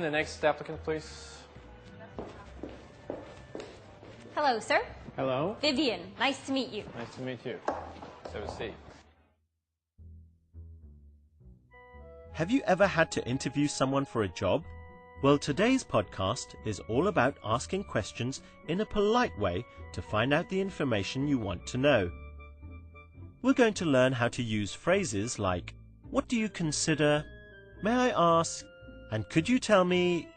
The next applicant, please. Hello, sir. Hello. Vivian, nice to meet you. Nice to meet you. Have a seat. Have you ever had to interview someone for a job? Well, today's podcast is all about asking questions in a polite way to find out the information you want to know. We're going to learn how to use phrases like, "What do you consider?" "May I ask?" and "Could you tell me?"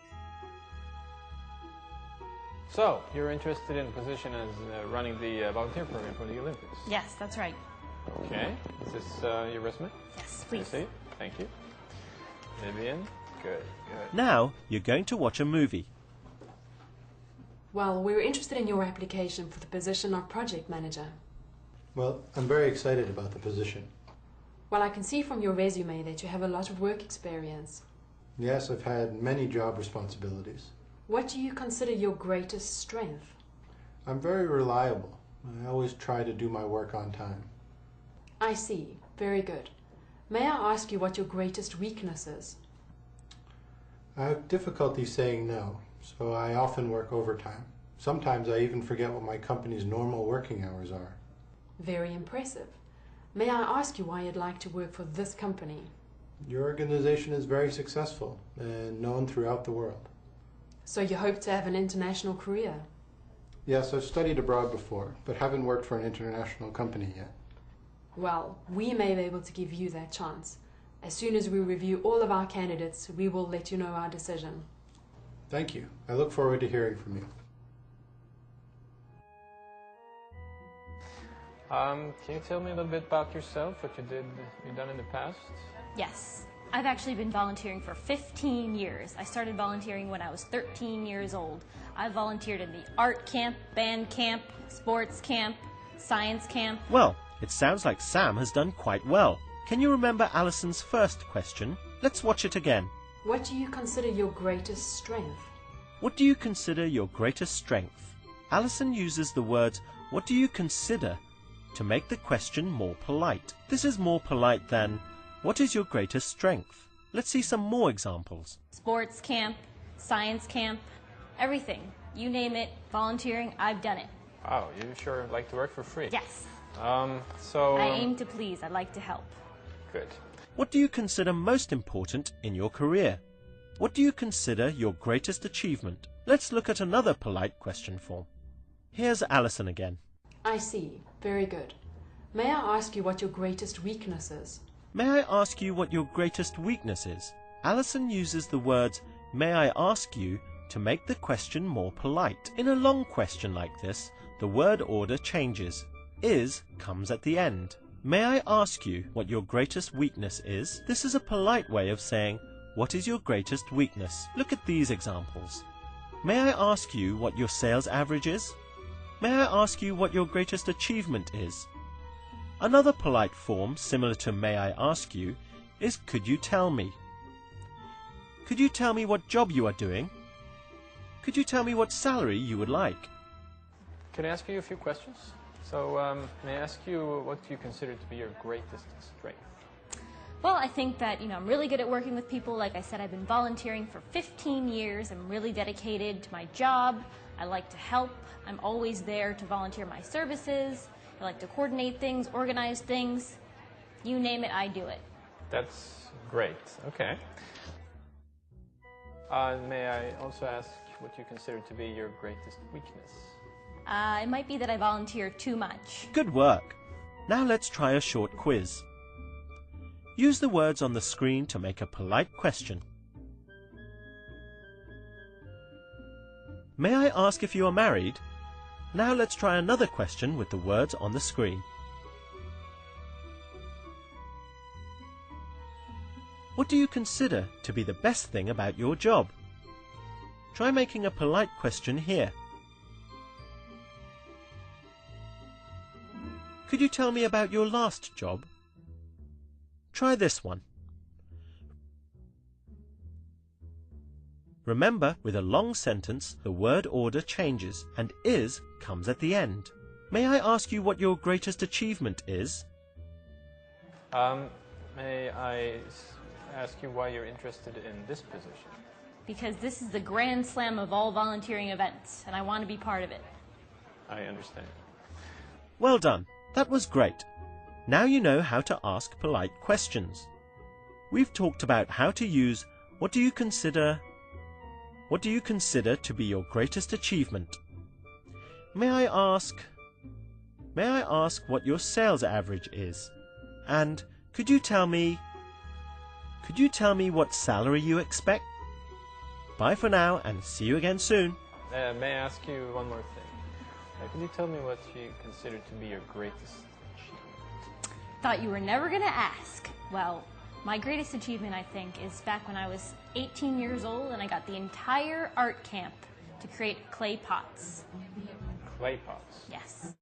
So, you're interested in a position as running the volunteer program for the Olympics? Yes, that's right. Okay. Is this your resume? Yes, please. I see. Thank you. Vivian? Good, good. Now you're going to watch a movie. Well, we were interested in your application for the position of project manager. Well, I'm very excited about the position. Well, I can see from your resume that you have a lot of work experience. Yes, I've had many job responsibilities. What do you consider your greatest strength? I'm very reliable. I always try to do my work on time. I see. Very good. May I ask you what your greatest weakness is? I have difficulty saying no, so I often work overtime. Sometimes I even forget what my company's normal working hours are. Very impressive. May I ask you why you'd like to work for this company? Your organization is very successful and known throughout the world. So you hope to have an international career? Yes, I've studied abroad before, but haven't worked for an international company yet. Well, we may be able to give you that chance. As soon as we review all of our candidates, we will let you know our decision. Thank you. I look forward to hearing from you. Can you tell me a little bit about yourself, what you've done in the past? Yes. I've actually been volunteering for 15 years. I started volunteering when I was 13 years old. I volunteered in the art camp, band camp, sports camp, science camp. Well, it sounds like Sam has done quite well. Can you remember Alison's first question? Let's watch it again. What do you consider your greatest strength? What do you consider your greatest strength? Alison uses the words, "What do you consider?" to make the question more polite. This is more polite than, "What is your greatest strength?" Let's see some more examples. Sports camp, science camp, everything. You name it, volunteering, I've done it. Wow, you sure like to work for free. Yes. I aim to please. I like to help. Good. What do you consider most important in your career? What do you consider your greatest achievement? Let's look at another polite question form. Here's Alison again. I see. Very good. May I ask you what your greatest weakness is? May I ask you what your greatest weakness is? Alison uses the words, "May I ask you?" to make the question more polite. In a long question like this, the word order changes. Is comes at the end. May I ask you what your greatest weakness is? This is a polite way of saying, what is your greatest weakness? Look at these examples. May I ask you what your sales average is? May I ask you what your greatest achievement is? Another polite form similar to "May I ask you" is "Could you tell me?" Could you tell me what job you are doing? Could you tell me what salary you would like? Can I ask you a few questions? So, may I ask you what you consider to be your greatest strength? Well, I think that, I'm really good at working with people. Like I said, I've been volunteering for 15 years. I'm really dedicated to my job. I like to help. I'm always there to volunteer my services. I like to coordinate things, organize things. You name it, I do it. That's great. Okay. May I also ask what you consider to be your greatest weakness? It might be that I volunteer too much. Good work. Now let's try a short quiz. Use the words on the screen to make a polite question. May I ask if you are married? Now let's try another question with the words on the screen. What do you consider to be the best thing about your job? Try making a polite question here. Could you tell me about your last job? Try this one. Remember, with a long sentence, the word order changes and is comes at the end. May I ask you what your greatest achievement is? May I ask you why you're interested in this position? because this is the grand slam of all volunteering events, and I want to be part of it. I understand. Well done. That was great. Now you know how to ask polite questions. We've talked about how to use what do you consider to be your greatest achievement? May I ask what your sales average is? And could you tell me what salary you expect? Bye for now and see you again soon. May I ask you one more thing? Could you tell me what you consider to be your greatest achievement? Thought you were never going to ask. Well, my greatest achievement, I think, is back when I was 18 years old and I got the entire art camp to create clay pots. Clay pots? Yes.